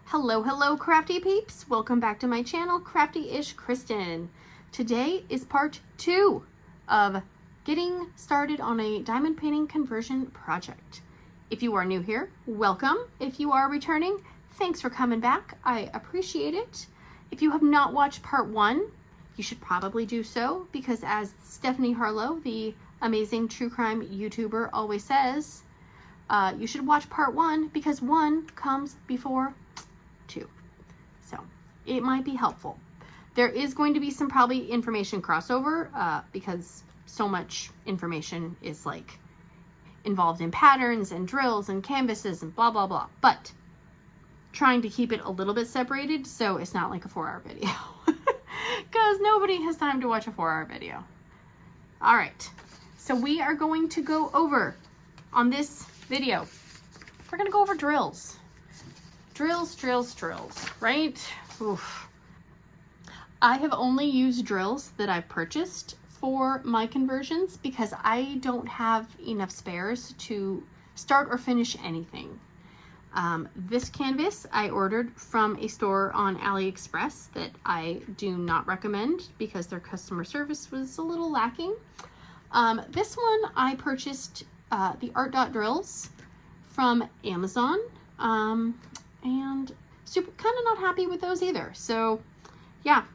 Hello, crafty peeps. Welcome back to my channel, Crafty-ish-kristyn. Today is part 2 of getting started on a diamond painting conversion project. If you are new here, welcome. If you are returning, thanks for coming back. I appreciate it. If you have not watched part 1, you should probably do so, because as Stephanie Harlow, the amazing true crime YouTuber, always says, you should watch part 1 because 1 comes before 2. So it might be helpful. There is going to be some probably information crossover because so much information is like involved in patterns and drills and canvases and blah blah blah, but trying to keep it a little bit separated so it's not like a 4-hour video because nobody has time to watch a 4-hour video. All right, so we are going to go over on this video, we're going to go over drills. Drills, right? Oof. I have only used drills that I've purchased for my conversions because I don't have enough spares to start or finish anything. This canvas I ordered from a store on AliExpress that I do not recommend because their customer service was a little lacking. This one I purchased the Art Dot drills from Amazon. And super kind of not happy with those either. So yeah,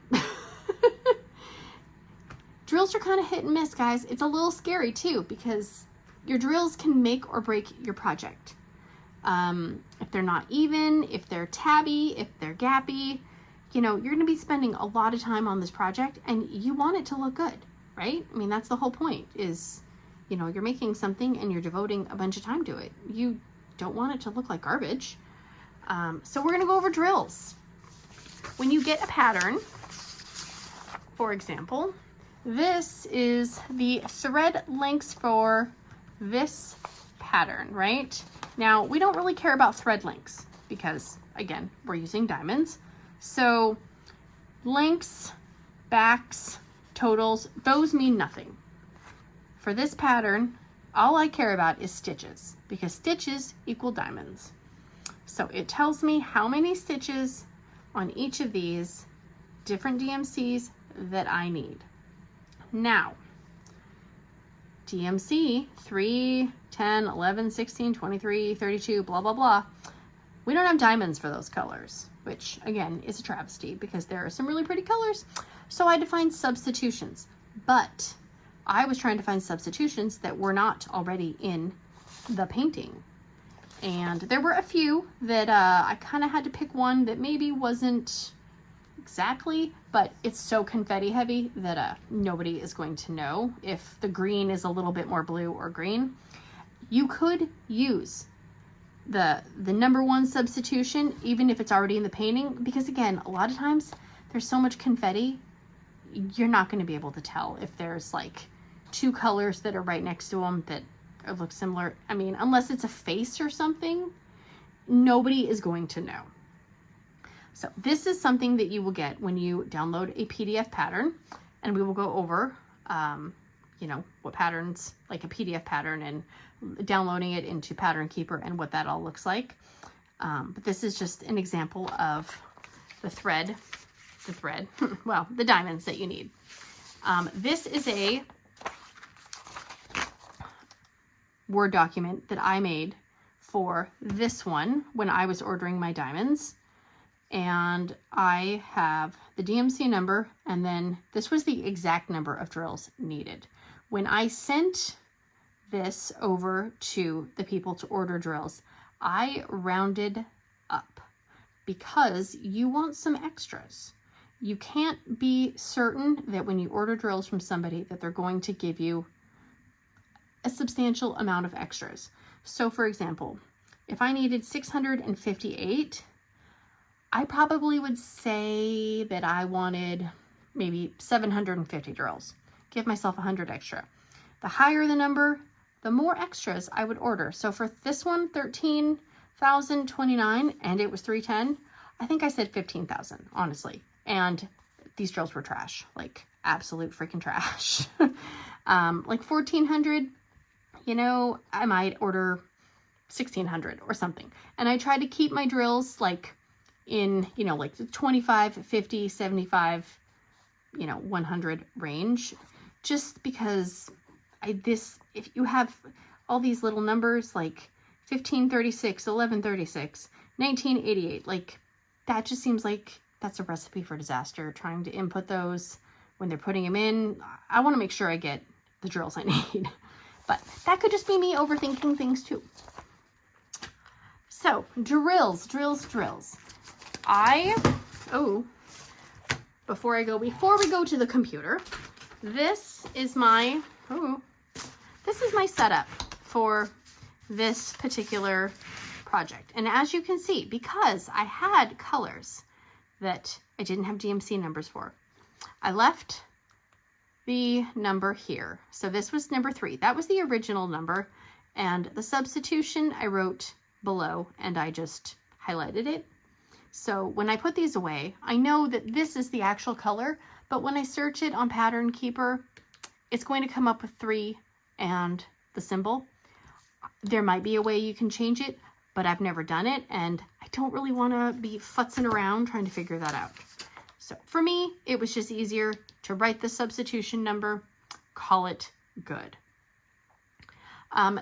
drills are kind of hit and miss, guys. It's a little scary too, because your drills can make or break your project. If they're not even, if they're tabby, if they're gappy, you know, you're going to be spending a lot of time on this project and you want it to look good, right? I mean, that's the whole point is, you know, you're making something and you're devoting a bunch of time to it. You don't want it to look like garbage. So we're going to go over drills. When you get a pattern, for example, this is the thread lengths for this pattern, right? Now, we don't really care about thread lengths because, again, we're using diamonds. So lengths, backs, totals, those mean nothing. For this pattern, all I care about is stitches because stitches equal diamonds. So it tells me how many stitches on each of these different DMCs that I need. Now, DMC 3, 10, 11, 16, 23, 32, blah, blah, blah. We don't have diamonds for those colors, which again is a travesty because there are some really pretty colors. So I had to find substitutions, but I was trying to find substitutions that were not already in the painting. And there were a few that I kind of had to pick one that maybe wasn't exactly, but it's so confetti heavy that nobody is going to know if the green is a little bit more blue or green. You could use the number 1 substitution even if it's already in the painting, because again, a lot of times there's so much confetti, you're not going to be able to tell if there's like 2 colors that are right next to them that look similar. I mean, unless it's a face or something, nobody is going to know. So this is something that you will get when you download a PDF pattern, and we will go over, you know, what patterns, like a PDF pattern and downloading it into Pattern Keeper and what that all looks like. But this is just an example of the well, the diamonds that you need. This is a Word document that I made for this one when I was ordering my diamonds, and I have the DMC number, and then this was the exact number of drills needed. When I sent this over to the people to order drills, I rounded up because you want some extras. You can't be certain that when you order drills from somebody that they're going to give you a substantial amount of extras. So for example, if I needed 658, I probably would say that I wanted maybe 750 drills. Give myself 100 extra. The higher the number, the more extras I would order. So for this one, 13,029, and it was 310, I think I said 15,000, honestly. And these drills were trash, like absolute freaking trash. Like 1,400, you know, I might order 1,600 or something. And I try to keep my drills like in, you know, like the 25, 50, 75, you know, 100 range, just because if you have all these little numbers like 1536, 1136, 1988, like that just seems like that's a recipe for disaster, trying to input those when they're putting them in. I want to make sure I get the drills I need, but that could just be me overthinking things too. So drills. Before we go to the computer, this is my setup for this particular project. And as you can see, because I had colors that I didn't have DMC numbers for, I left the number here. So this was number 3. That was the original number. And the substitution I wrote below, and I just highlighted it. So when I put these away, I know that this is the actual color, but when I search it on Pattern Keeper, it's going to come up with 3 and the symbol. There might be a way you can change it, but I've never done it, and I don't really want to be futzing around trying to figure that out. So for me, it was just easier to write the substitution number, call it good.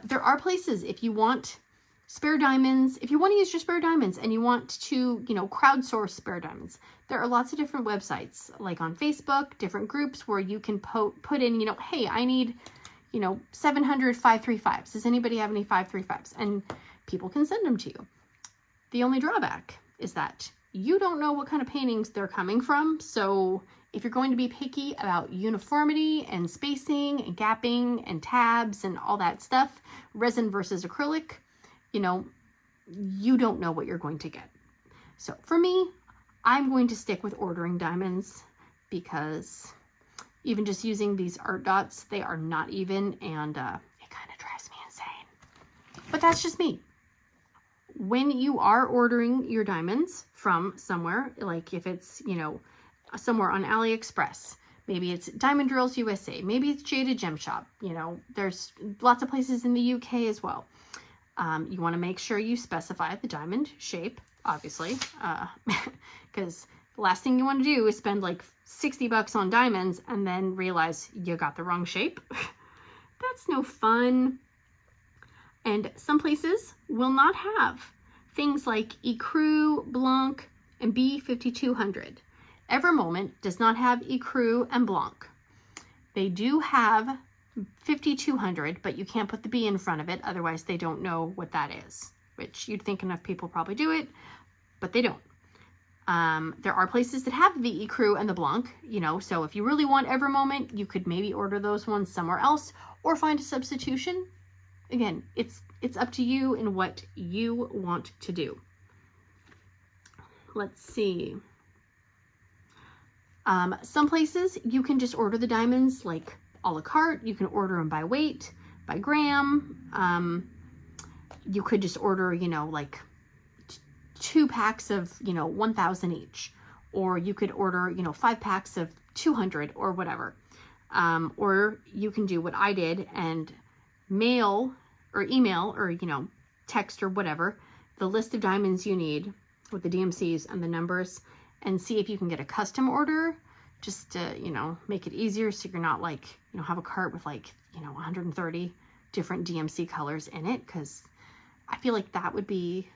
There are places, if you want spare diamonds, if you want to use your spare diamonds and you want to, you know, crowdsource spare diamonds, there are lots of different websites, like on Facebook, different groups where you can put in, you know, hey, I need, you know, 700 535s. Does anybody have any 535s? And people can send them to you. The only drawback is that you don't know what kind of paintings they're coming from. So if you're going to be picky about uniformity and spacing and gapping and tabs and all that stuff, resin versus acrylic, you know, you don't know what you're going to get. So for me, I'm going to stick with ordering diamonds, because even just using these art dots, they are not even, and it kind of drives me insane. But that's just me. When you are ordering your diamonds from somewhere, like if it's, you know, somewhere on AliExpress, maybe it's Diamond Drills USA, maybe it's Jaded Gem Shop, you know, there's lots of places in the UK as well. You want to make sure you specify the diamond shape, obviously, because the last thing you want to do is spend like $60 on diamonds and then realize you got the wrong shape. That's no fun. And some places will not have things like Ecru, Blanc, and B5200. Evermoment does not have Ecru and Blanc. They do have 5200, but you can't put the B in front of it, otherwise they don't know what that is, which you'd think enough people probably do it, but they don't. There are places that have the Ecru and the Blanc, you know, so if you really want Evermoment, you could maybe order those ones somewhere else or find a substitution. Again, it's up to you and what you want to do. Let's see. Some places you can just order the diamonds like a la carte. You can order them by weight, by gram. You could just order, you know, like 2 packs of, you know, 1,000 each, or you could order, you know, 5 packs of 200 or whatever. Or you can do what I did and mail or email or, you know, text or whatever, the list of diamonds you need with the DMCs and the numbers, and see if you can get a custom order, just to, you know, make it easier so you're not like, you know, have a cart with like, you know, 130 different DMC colors in it, because I feel like that would be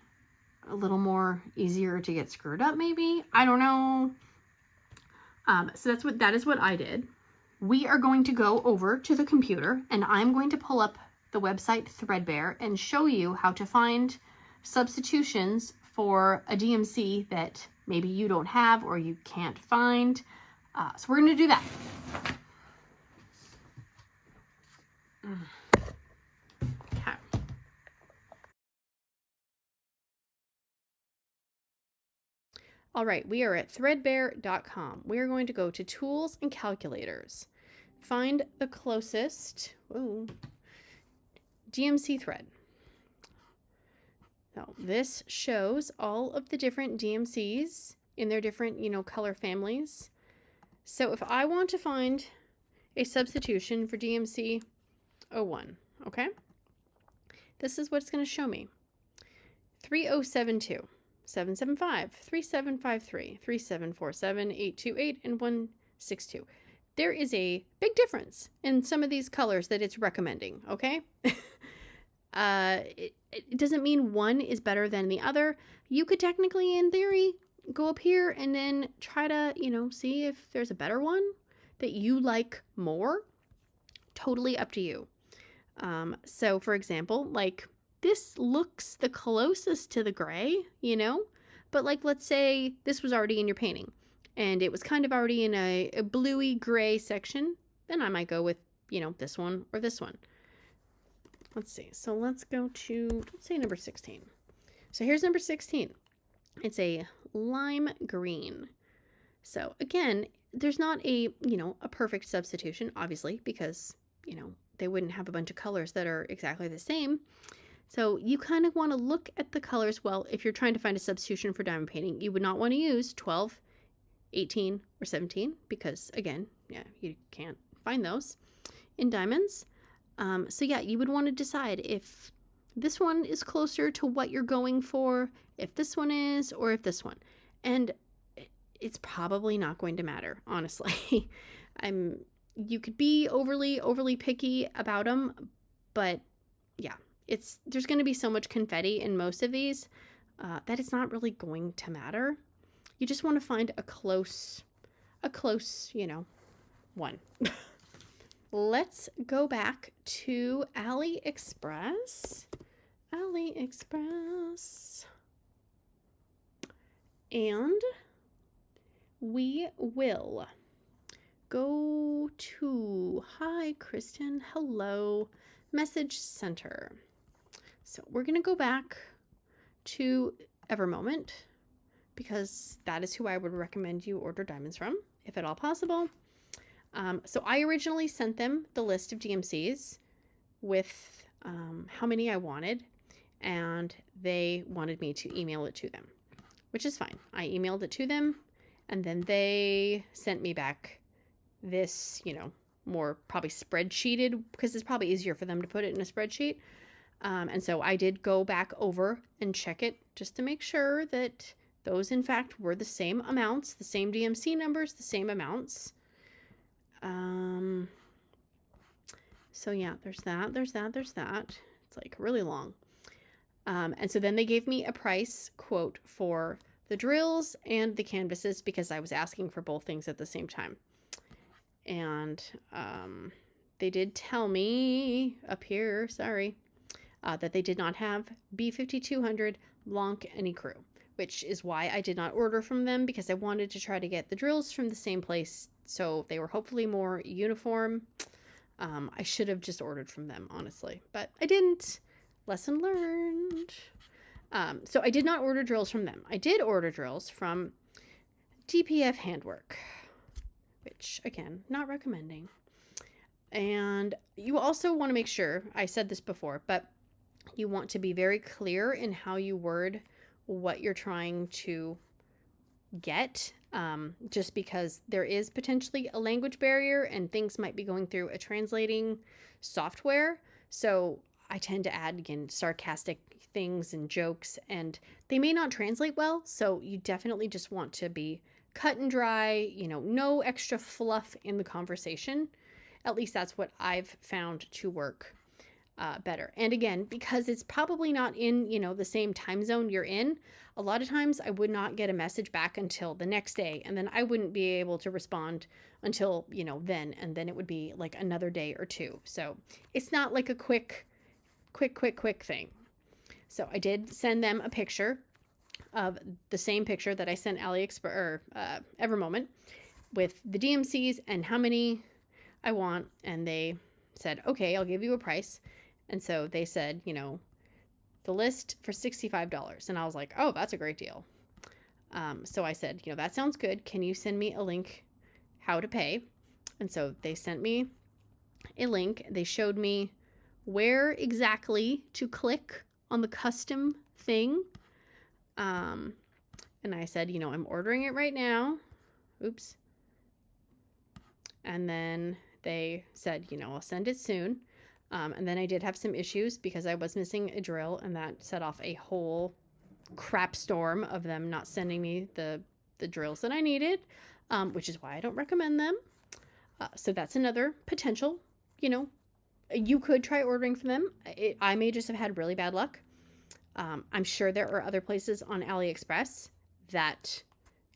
a little more easier to get screwed up, maybe. I don't know. So that is what I did. We are going to go over to the computer and I'm going to pull up the website Threadbare and show you how to find substitutions for a DMC that maybe you don't have or you can't find. So we're going to do that. Okay. All right, we are at threadbare.com. We are going to go to Tools and Calculators. Find the closest DMC thread. Now, this shows all of the different DMCs in their different, you know, color families. So if I want to find a substitution for DMC 01, okay? This is what it's going to show me. 3072. 775, 3753, 3747, 828, and 162. There is a big difference in some of these colors that it's recommending, okay? It doesn't mean one is better than the other. You could technically, in theory, go up here and then try to, see if there's a better one that you like more. Totally up to you. So for example, like this looks the closest to the gray, but like, let's say this was already in your painting and it was kind of already in a bluey gray section, then I might go with, this one or this one. Let's see. So let's go to, let's say number 16. So here's number 16. It's a lime green. So again, there's not a perfect substitution, obviously, because, they wouldn't have a bunch of colors that are exactly the same. So you kind of want to look at the colors. Well, if you're trying to find a substitution for diamond painting, you would not want to use 12, 18, or 17 because, again, you can't find those in diamonds. So yeah, you would want to decide if this one is closer to what you're going for, if this one is, or if this one. And it's probably not going to matter, honestly. You could be overly picky about them, but yeah, there's going to be so much confetti in most of these that it's not really going to matter. You just want to find a close, one. Let's go back to AliExpress. And we will go to, hi, Kristen, hello, message center. So we're going to go back to Evermoment because that is who I would recommend you order diamonds from, if at all possible. So I originally sent them the list of DMCs with how many I wanted, and they wanted me to email it to them, which is fine. I emailed it to them, and then they sent me back this, more probably spreadsheeted, because it's probably easier for them to put it in a spreadsheet. And so I did go back over and check it just to make sure that those, in fact, were the same amounts, the same DMC numbers, the same amounts. So yeah, there's that. It's like really long. And so then they gave me a price quote for the drills and the canvases because I was asking for both things at the same time. And they did tell me up here, that they did not have B5200 Blanc any crew, which is why I did not order from them, because I wanted to try to get the drills from the same place so they were hopefully more uniform. I should have just ordered from them, honestly, but I didn't. Lesson learned. So I did not order drills from them. I did order drills from DPF Handwork, which, again, not recommending. And you also want to make sure, I said this before, but you want to be very clear in how you word what you're trying to get, just because there is potentially a language barrier and things might be going through a translating software. So I tend to add, again, sarcastic things and jokes, and they may not translate well. So you definitely just want to be cut and dry, no extra fluff in the conversation. At least that's what I've found to work better. And again, because it's probably not in, the same time zone you're in, a lot of times I would not get a message back until the next day. And then I wouldn't be able to respond until, then. And then it would be like another day or two. So it's not like a quick thing. So I did send them a picture of the same picture that I sent AliExpress or Evermoment with the DMCs and how many I want. And they said, okay, I'll give you a price. And so they said, the list for $65. And I was like, oh, that's a great deal. So I said, that sounds good. Can you send me a link how to pay? And so they sent me a link. They showed me where exactly to click on the custom thing. And I said, I'm ordering it right now. Oops. And then they said, I'll send it soon. And then I did have some issues because I was missing a drill, and that set off a whole crap storm of them not sending me the drills that I needed, which is why I don't recommend them. So that's another potential. You know, you could try ordering from them. I may just have had really bad luck. I'm sure there are other places on AliExpress that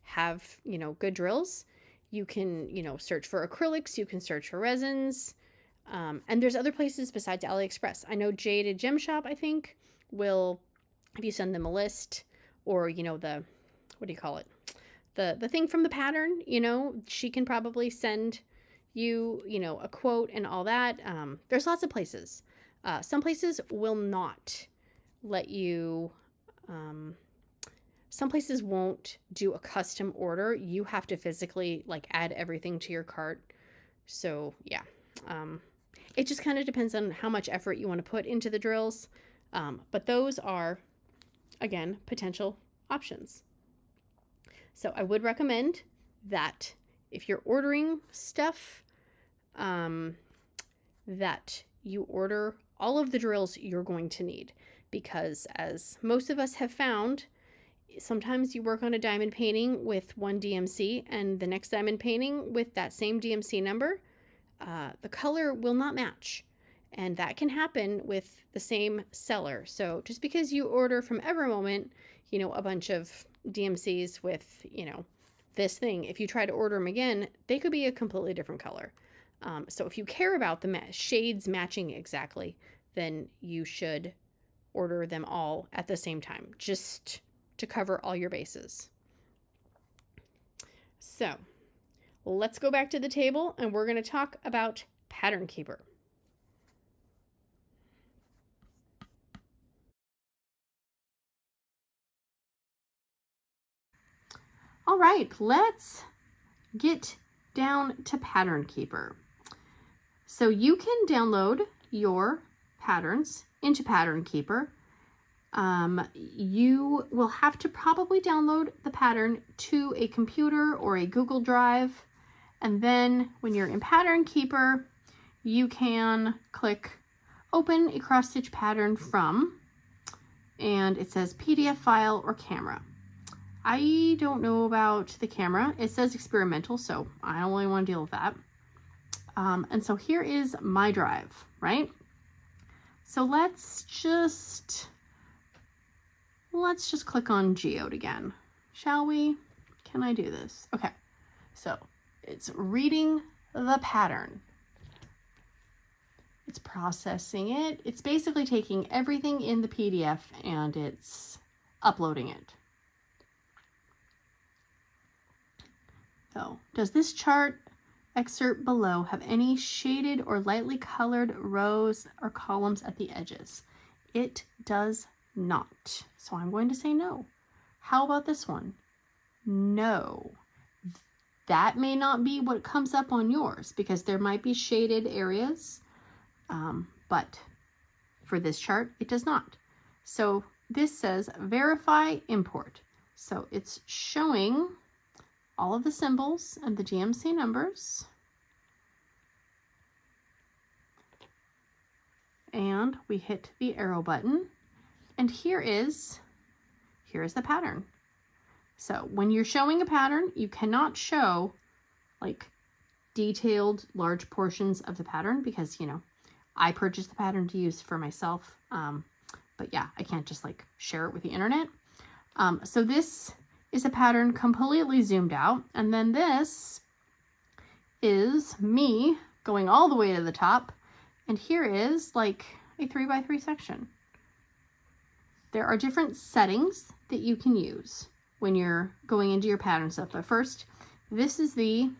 have, you know, good drills. You can, you know, search for acrylics, you can search for resins, and there's other places besides AliExpress. I know Jaded Gem Shop, I think, will, if you send them a list, or, you know, the, what do you call it? The thing from the pattern, you know, she can probably send you, you know, a quote and all that. There's lots of places. Some places will not let you, some places won't do a custom order. You have to physically like add everything to your cart. So yeah, it just kind of depends on how much effort you want to put into the drills. But those are, again, potential options. So I would recommend that if you're ordering stuff, that you order all of the drills you're going to need, because as most of us have found, sometimes you work on a diamond painting with one DMC and the next diamond painting with that same DMC number, the color will not match. And that can happen with the same seller. So just because you order from Evermoment, you know, a bunch of DMCs with, you know, this thing, if you try to order them again, they could be a completely different color. So if you care about the shades matching exactly, then you should order them all at the same time, just to cover all your bases. So let's go back to the table and we're going to talk about Pattern Keeper. All right, let's get down to Pattern Keeper. So you can download your patterns into Pattern Keeper. You will have to probably download the pattern to a computer or a Google Drive. And then when you're in Pattern Keeper, you can click Open a Cross Stitch Pattern From, and it says PDF file or camera. I don't know about the camera. It says experimental, so I don't really want to deal with that. And so here is my drive, right? So let's just click on Geode again, shall we? Can I do this? Okay, so it's reading the pattern. It's processing it. It's basically taking everything in the PDF and it's uploading it. So, does this chart excerpt below have any shaded or lightly colored rows or columns at the edges? It does not. So I'm going to say no. How about this one? No. That may not be what comes up on yours because there might be shaded areas, but for this chart, it does not. So this says verify import. So it's showing all of the symbols and the DMC numbers. And we hit the arrow button. And here is the pattern. So when you're showing a pattern, you cannot show like detailed large portions of the pattern because, you know, I purchased the pattern to use for myself. But yeah, I can't just like share it with the internet. So this is a pattern completely zoomed out. And then this is me going all the way to the top. And here is like a 3x3 section. There are different settings that you can use when you're going into your pattern stuff. But first, this is the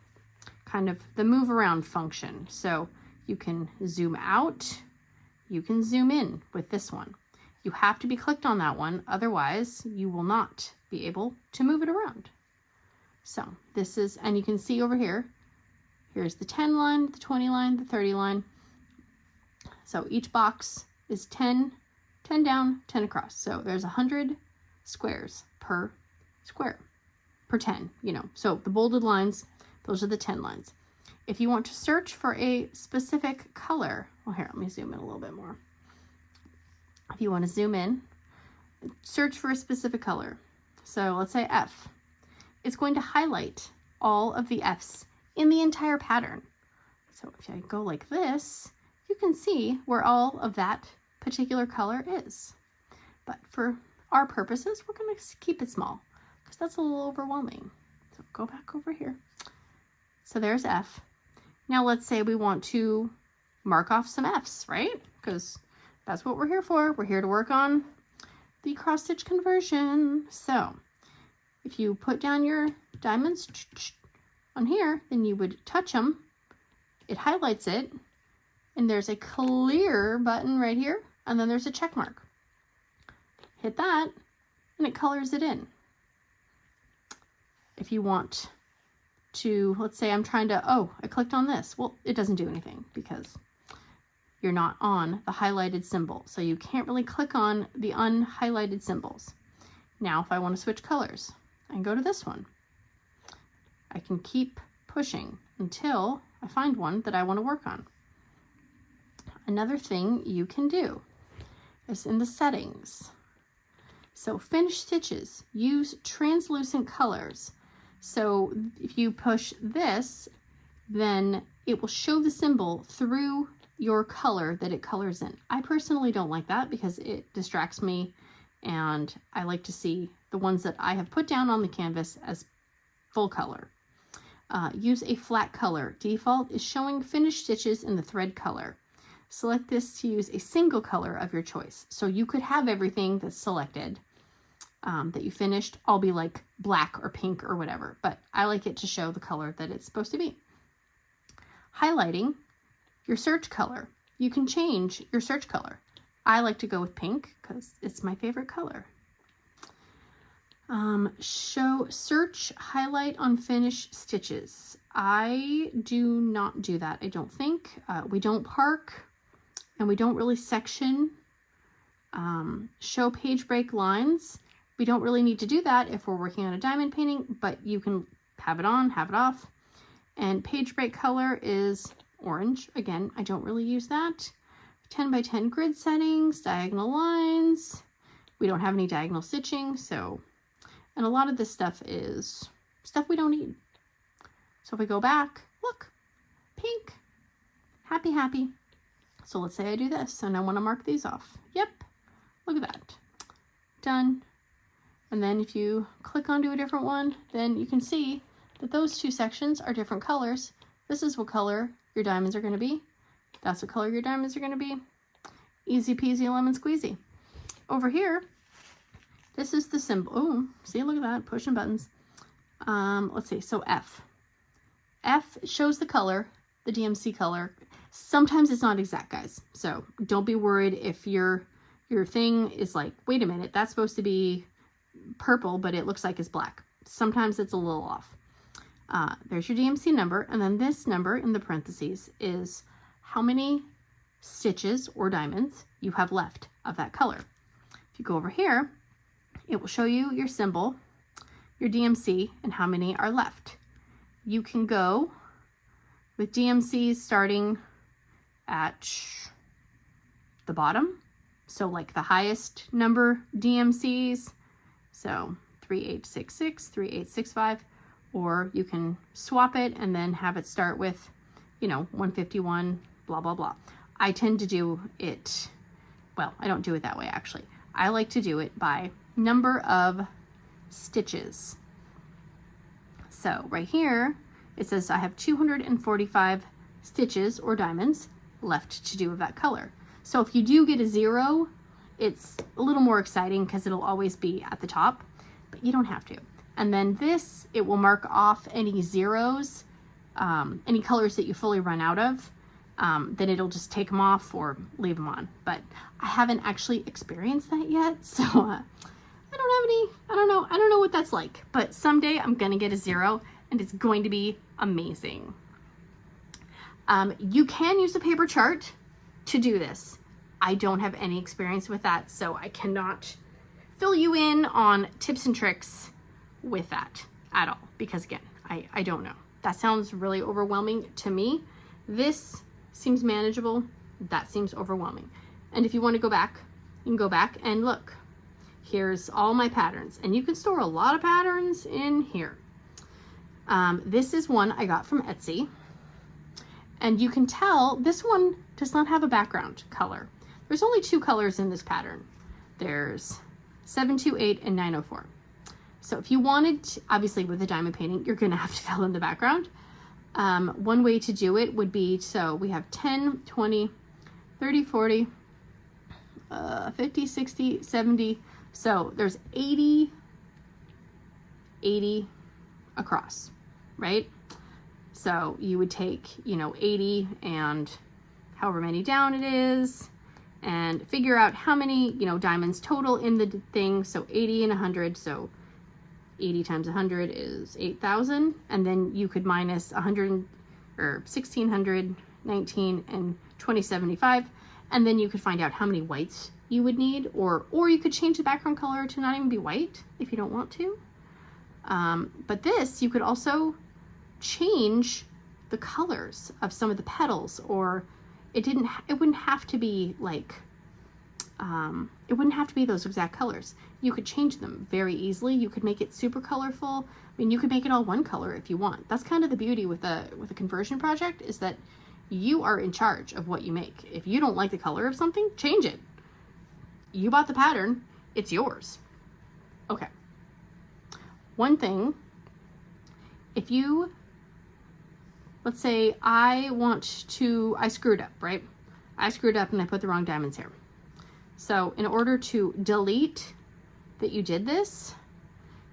kind of the move around function. So you can zoom out, you can zoom in with this one. You have to be clicked on that one, otherwise you will not be able to move it around. So this is, and you can see over here, here's the 10 line, the 20 line, the 30 line. So each box is 10 down, 10 across. So there's 100 squares per square, per 10, you know. So the bolded lines, those are the 10 lines. If you want to search for a specific color, well here, let me zoom in a little bit more. If you want to zoom in, search for a specific color. So let's say F. It's going to highlight all of the F's in the entire pattern. So if I go like this, you can see where all of that particular color is. But for our purposes, we're going to keep it small because that's a little overwhelming. So go back over here. So there's F. Now let's say we want to mark off some F's, right? Because that's what we're here for. We're here to work on the cross stitch conversion. So if you put down your diamonds on here, then you would touch them. It highlights it, and there's a clear button right here, and then there's a check mark. Hit that, and it colors it in. If you want to, let's say I'm trying to, oh, I clicked on this. Well, it doesn't do anything because you're not on the highlighted symbol. So you can't really click on the unhighlighted symbols. Now, if I want to switch colors, I can go to this one. I can keep pushing until I find one that I want to work on. Another thing you can do is in the settings. So finish stitches, use translucent colors. So if you push this, then it will show the symbol through your color that it colors in. I personally don't like that because it distracts me, and I like to see the ones that I have put down on the canvas as full color. Use a flat color. Default is showing finished stitches in the thread color. Select this to use a single color of your choice. So you could have everything that's selected that you finished all be like black or pink or whatever, but I like it to show the color that it's supposed to be. Highlighting your search color. You can change your search color. I like to go with pink because it's my favorite color. Show search highlight on finished stitches. I do not do that. I don't think. We don't park and we don't really section. Show page break lines. We don't really need to do that if we're working on a diamond painting, but you can have it on, have it off. And page break color is orange. Again, I don't really use that. 10 by 10 grid settings, diagonal lines. We don't have any diagonal stitching, so, and a lot of this stuff is stuff we don't need. So if we go back, look, pink, happy, happy. So let's say I do this, and I want to mark these off. Yep, look at that, done. And then if you click onto a different one, then you can see that those two sections are different colors. This is what color your diamonds are going to be. That's what color your diamonds are going to be. Easy peasy lemon squeezy. Over here, this is the symbol. Oh, see, look at that, pushing buttons. Let's see, so F. F shows the color, the DMC color. Sometimes it's not exact, guys. So don't be worried if your thing is like, wait a minute, that's supposed to be purple, but it looks like it's black. Sometimes it's a little off. There's your DMC number, and then this number in the parentheses is how many stitches or diamonds you have left of that color. If you go over here, it will show you your symbol, your DMC, and how many are left. You can go with DMCs starting at the bottom, so like the highest number DMCs, so 3866, 3865, or you can swap it and then have it start with, 151, blah, blah, blah. I tend to do it, well, I don't do it that way actually. I like to do it by number of stitches. So right here, it says I have 245 stitches or diamonds left to do of that color. So if you do get a 0, it's a little more exciting because it'll always be at the top, but you don't have to. And then this, it will mark off any zeros, any colors that you fully run out of, then it'll just take them off or leave them on. But I haven't actually experienced that yet, so I don't know what that's like. But someday I'm gonna get a 0 and it's going to be amazing. You can use a paper chart to do this. I don't have any experience with that, so I cannot fill you in on tips and tricks with that at all, because again, I don't know. That sounds really overwhelming to me. This seems manageable. That seems overwhelming. And if you want to go back, you can go back and look. here's all my patterns, and you can store a lot of patterns in here. This is one I got from Etsy, and you can tell this one does not have a background color. There's only 2 colors in this pattern. There's 728 and 904. So if you wanted to, obviously with the diamond painting, you're gonna have to fill in the background. One way to do it would be, so we have 10, 20, 30, 40, 50, 60, 70. So there's 80 across, right? So you would take, 80 and however many down it is, and figure out how many, diamonds total in the thing. So 80 and 100, so 80 times 100 is 8,000, and then you could minus 100 or 1,600, 19, and 2075, and then you could find out how many whites you would need, or you could change the background color to not even be white if you don't want to. But this, you could also change the colors of some of the petals, or it wouldn't have to be like, it wouldn't have to be those exact colors. You could change them very easily. You could make it super colorful. I mean, you could make it all one color if you want. That's kind of the beauty with a conversion project, is that you are in charge of what you make. If you don't like the color of something, change it. You bought the pattern, it's yours. Okay. One thing, if you, let's say I screwed up, right? I screwed up and I put the wrong diamonds here. So in order to delete that you did this,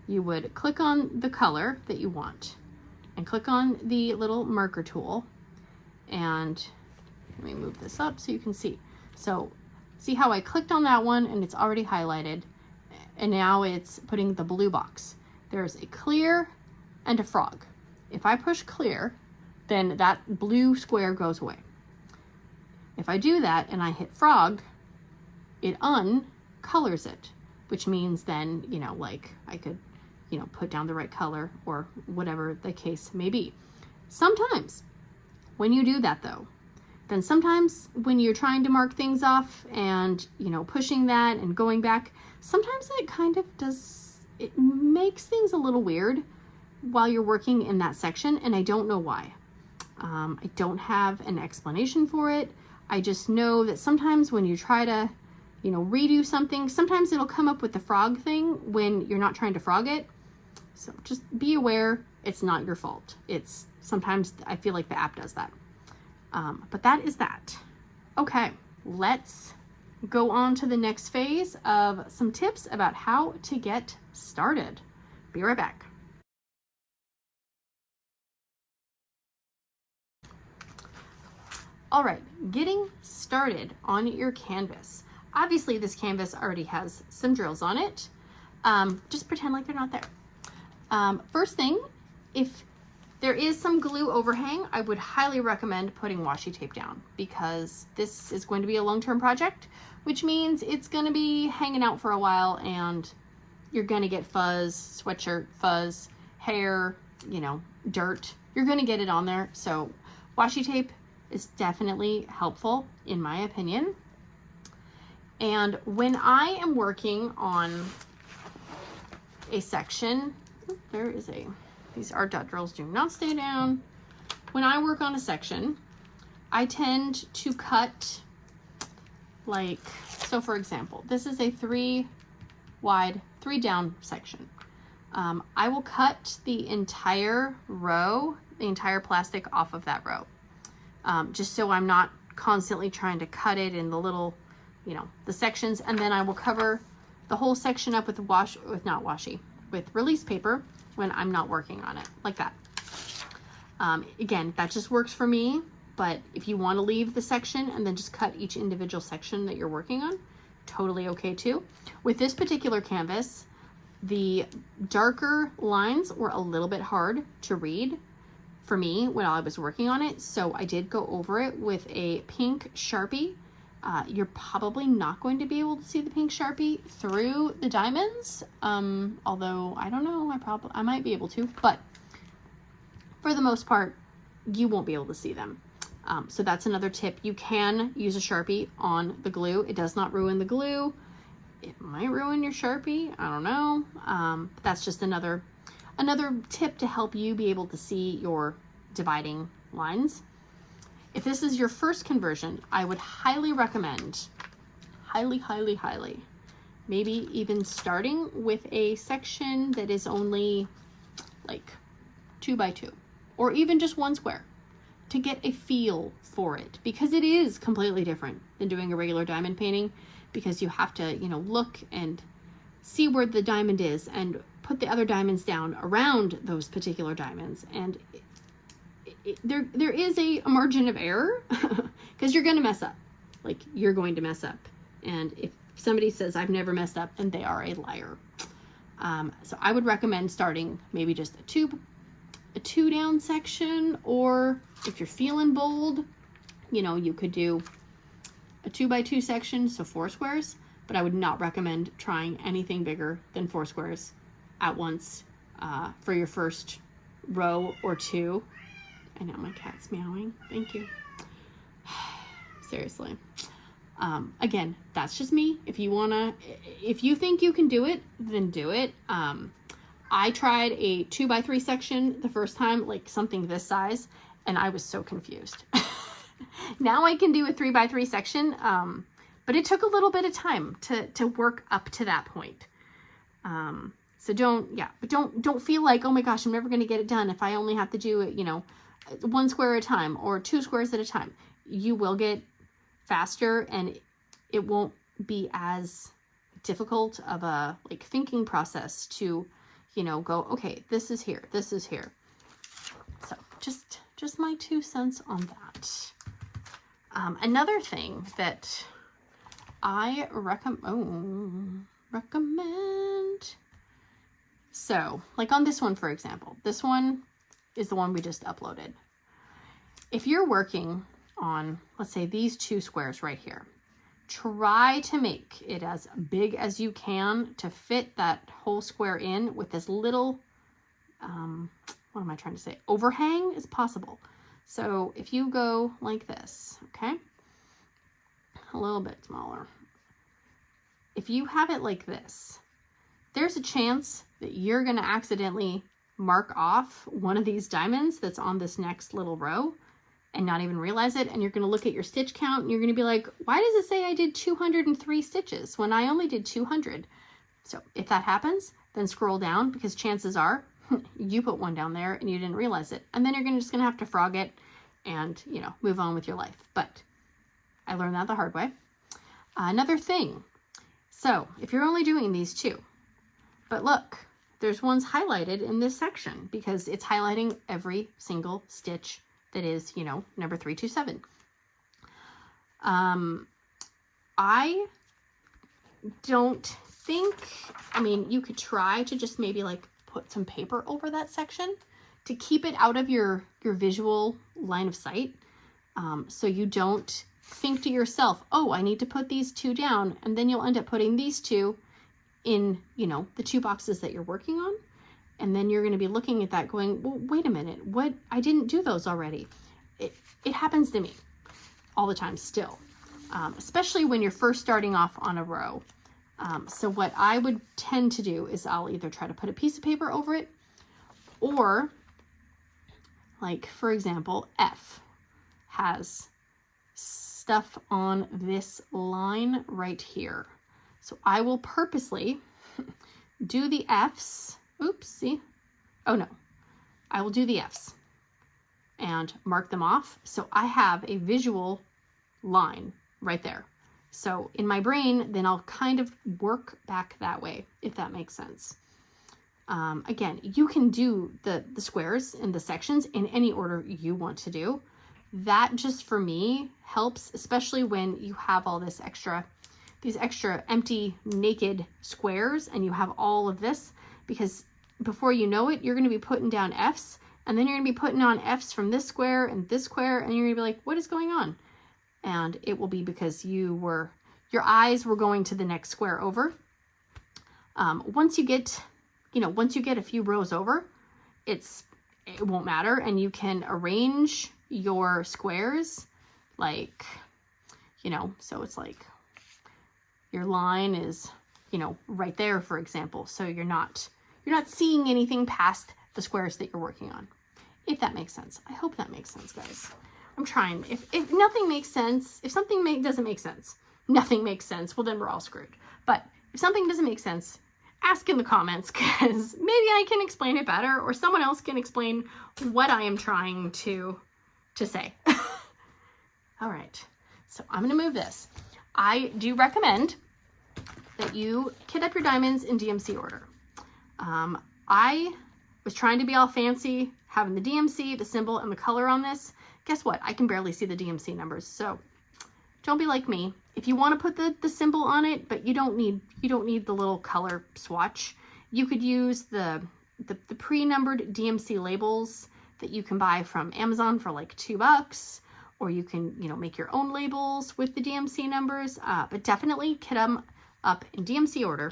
you would click on the color that you want and click on the little marker tool, and let me move this up so you can see. So see how I clicked on that one and it's already highlighted, and now it's putting the blue box. There's a clear and a frog. If I push clear, then that blue square goes away. If I do that and I hit frog, it uncolors it, which means then, like I could, put down the right color or whatever the case may be. Sometimes when you do that though, then sometimes when you're trying to mark things off and, pushing that and going back, sometimes it kind of it makes things a little weird while you're working in that section, and I don't know why. I don't have an explanation for it. I just know that sometimes when you try to, redo something, sometimes it'll come up with the frog thing when you're not trying to frog it. So just be aware, it's not your fault. It's sometimes I feel like the app does that. But that is that. Okay, let's go on to the next phase of some tips about how to get started. Be right back. All right, getting started on your canvas. Obviously this canvas already has some drills on it. Just pretend like they're not there. First thing, if there is some glue overhang, I would highly recommend putting washi tape down, because this is going to be a long-term project, which means it's going to be hanging out for a while, and you're going to get fuzz, sweatshirt fuzz, hair, dirt. You're going to get it on there. So washi tape is definitely helpful in my opinion. And when I am working on a section, these art dot drills do not stay down. When I work on a section, I tend to cut so for example, this is a 3 wide, 3 down section. I will cut the entire row, the entire plastic off of that row. Just so I'm not constantly trying to cut it in the little, the sections, and then I will cover the whole section up with with release paper when I'm not working on it, like that. Again, that just works for me, but if you want to leave the section and then just cut each individual section that you're working on, totally okay too. With this particular canvas, the darker lines were a little bit hard to read for me when I was working on it, so I did go over it with a pink Sharpie. You're probably not going to be able to see the pink Sharpie through the diamonds, although I don't know, I might be able to, but for the most part, you won't be able to see them. So that's another tip. You can use a Sharpie on the glue. It does not ruin the glue. It might ruin your Sharpie. I don't know. But that's just another tip to help you be able to see your dividing lines. If this is your first conversion, I would highly recommend, highly, maybe even starting with a section that is only like 2 by 2, or even just 1 square, to get a feel for it, because it is completely different than doing a regular diamond painting, because you have to, you know, look and see where the diamond is and put the other diamonds down around those particular diamonds. And there is a margin of error because you're going to mess up. Like, you're going to mess up. And if somebody says I've never messed up, and they are a liar. So I would recommend starting maybe just a 2 down section, or if you're feeling bold, you know, you could do a 2 by 2 section, so 4 squares, but I would not recommend trying anything bigger than 4 squares at once for your first row or 2. I know my cat's meowing. Thank you. Seriously. Again, that's just me. If you think you can do it, then do it. I tried a 2 by 3 section the first time, like something this size, and I was so confused. Now I can do a 3 by 3 section, but it took a little bit of time to work up to that point. So don't feel like, oh my gosh, I'm never going to get it done if I only have to do it, you know, 1 square at a time or 2 squares at a time. You will get faster, and it won't be as difficult of a like thinking process to, you know, go, okay, this is here, this is here. So just my 2 cents on that. Another thing that I recommend, so like on this one, for example, this one is the one we just uploaded. If you're working on, let's say, these 2 squares right here, try to make it as big as you can to fit that whole square in with as little, what am I trying to say, overhang as possible. So if you go like this, okay, a little bit smaller. If you have it like this, there's a chance that you're going to accidentally mark off one of these diamonds that's on this next little row and not even realize it. And you're going to look at your stitch count and you're going to be like, why does it say I did 203 stitches when I only did 200? So if that happens, then scroll down, because chances are you put one down there and you didn't realize it. And then you're just going to have to frog it and, you know, move on with your life. But I learned that the hard way. Another thing. So if you're only doing these 2, but look, there's ones highlighted in this section because it's highlighting every single stitch that is, you know, number 327. I don't think, I mean, you could try to just maybe like put some paper over that section to keep it out of your visual line of sight. So you don't think to yourself, oh, I need to put these 2 down, and then you'll end up putting these 2 in, you know, the 2 boxes that you're working on. And then you're going to be looking at that going, well, wait a minute, what? I didn't do those already. It happens to me all the time still, especially when you're first starting off on a row. So what I would tend to do is I'll either try to put a piece of paper over it, or like, for example, F has stuff on this line right here. So I will purposely do the F's. Oops, see? Oh no, I will do the F's and mark them off. So I have a visual line right there. So in my brain, then I'll kind of work back that way, if that makes sense. Again, you can do the squares and the sections in any order you want to do. That just for me helps, especially when you have all this these extra empty naked squares and you have all of this, because before you know it, you're going to be putting down F's, and then you're going to be putting on F's from this square and this square, and you're going to be like, what is going on? And it will be because your eyes were going to the next square over. Once you get a few rows over, it won't matter, and you can arrange your squares like, you know, so it's like your line is you know, right there, for example. So you're not seeing anything past the squares that you're working on, if that makes sense. I hope that makes sense, guys. I'm trying. If nothing makes sense, if something doesn't make sense, nothing makes sense, well, then we're all screwed. But if something doesn't make sense, ask in the comments, because maybe I can explain it better, or someone else can explain what I am trying to say. All right, so I'm gonna move this. I do recommend that you kit up your diamonds in DMC order. I was trying to be all fancy, having the DMC, the symbol, and the color on this. Guess what? I can barely see the DMC numbers, so don't be like me. If you want to put the symbol on it, but you don't need the little color swatch, you could use the pre-numbered DMC labels that you can buy from Amazon for like $2, or you can, you know, make your own labels with the DMC numbers, but definitely kit them up in DMC order,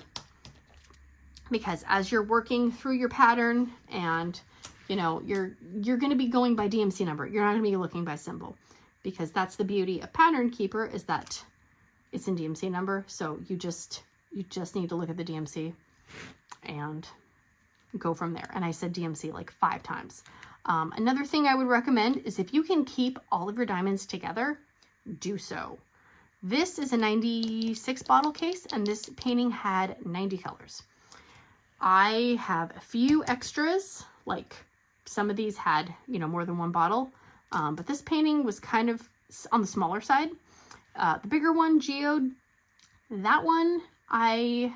because as you're working through your pattern, and you know, you're going to be going by DMC number. You're not going to be looking by symbol, because that's the beauty of Pattern Keeper, is that it's in DMC number. So you just need to look at the DMC and go from there. And I said DMC like 5 times. Another thing I would recommend is, if you can keep all of your diamonds together, do so. This is a 96 bottle case, and this painting had 90 colors. I have a few extras, like some of these had, you know, more than 1 bottle, but this painting was kind of on the smaller side. The bigger one, Geode, that one, I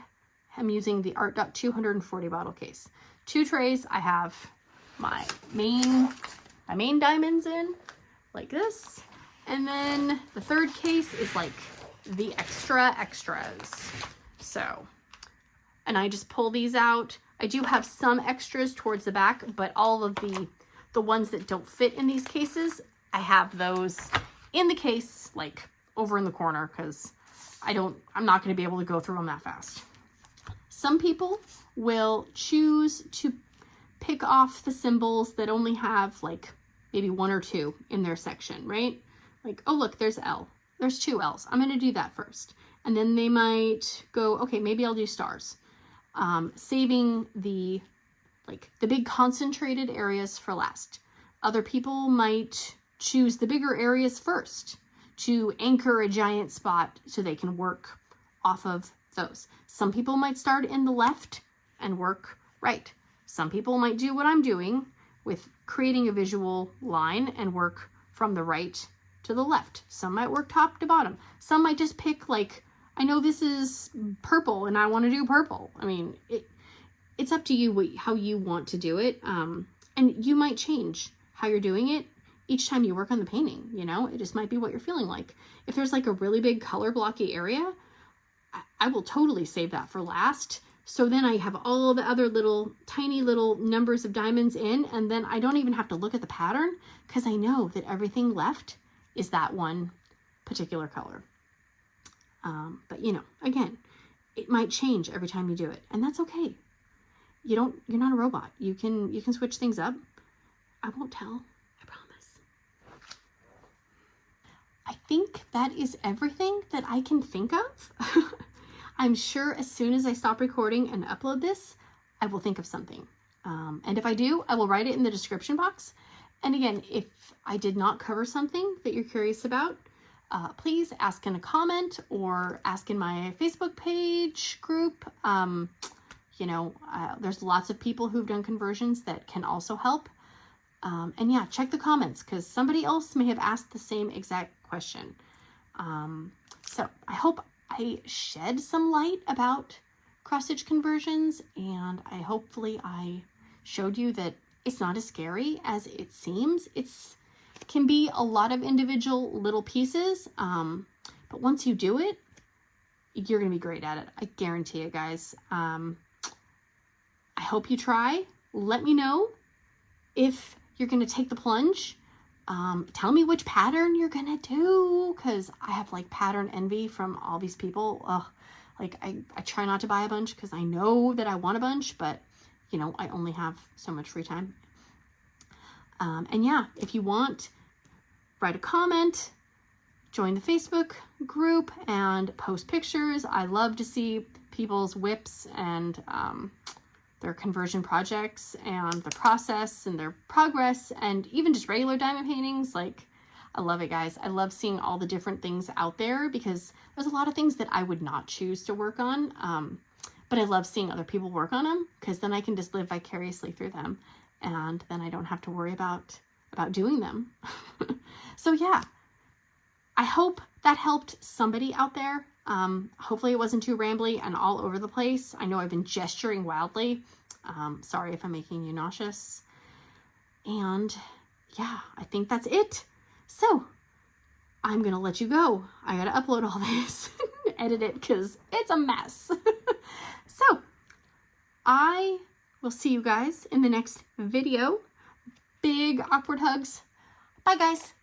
am using the Art Dot 240 bottle case. 2 trays, I have my main diamonds in, like this. And then the 3rd case is like the extras. So, and I just pull these out. I do have some extras towards the back, but all of the ones that don't fit in these cases, I have those in the case, like over in the corner, because I'm not going to be able to go through them that fast. Some people will choose to pick off the symbols that only have like maybe 1 or 2 in their section, right? Like, oh, look, there's L. There's 2 L's. I'm going to do that first. And then they might go, okay, maybe I'll do stars. Saving the big concentrated areas for last. Other people might choose the bigger areas first to anchor a giant spot so they can work off of those. Some people might start in the left and work right. Some people might do what I'm doing with creating a visual line and work from the right to the left. Some might work top to bottom. Some might just pick, like, I know this is purple and I want to do purple. I mean, it's up to you how you want to do it. And you might change how you're doing it each time you work on the painting, you know? It just might be what you're feeling like. If there's like a really big color blocky area, I will totally save that for last. So then I have all the other tiny little numbers of diamonds in, and then I don't even have to look at the pattern, because I know that everything left is that one particular color. But you know, again, it might change every time you do it, and that's okay. You're not a robot. You can switch things up. I won't tell, I promise. I think that is everything that I can think of. I'm sure as soon as I stop recording and upload this, I will think of something. And if I do, I will write it in the description box. And again, if I did not cover something that you're curious about, please ask in a comment or ask in my Facebook page group. There's lots of people who've done conversions that can also help. And yeah, check the comments, because somebody else may have asked the same exact question. So I hope I shed some light about cross-stitch conversions, and hopefully I showed you that it's not as scary as it seems. It can be a lot of individual little pieces, but once you do it, you're going to be great at it. I guarantee it, guys. I hope you try. Let me know if you're going to take the plunge. Tell me which pattern you're going to do, because I have like pattern envy from all these people. I try not to buy a bunch because I know that I want a bunch, but you know, I only have so much free time. And yeah, if you want, write a comment, join the Facebook group and post pictures. I love to see people's whips and their conversion projects and the process and their progress, and even just regular diamond paintings. Like, I love it, guys. I love seeing all the different things out there, because there's a lot of things that I would not choose to work on. But I love seeing other people work on them, because then I can just live vicariously through them, and then I don't have to worry about doing them. So yeah, I hope that helped somebody out there. Hopefully it wasn't too rambly and all over the place. I know I've been gesturing wildly. Sorry if I'm making you nauseous. And yeah, I think that's it. So I'm gonna let you go. I gotta upload all this and edit it, because it's a mess. So I will see you guys in the next video. Big awkward hugs. Bye, guys.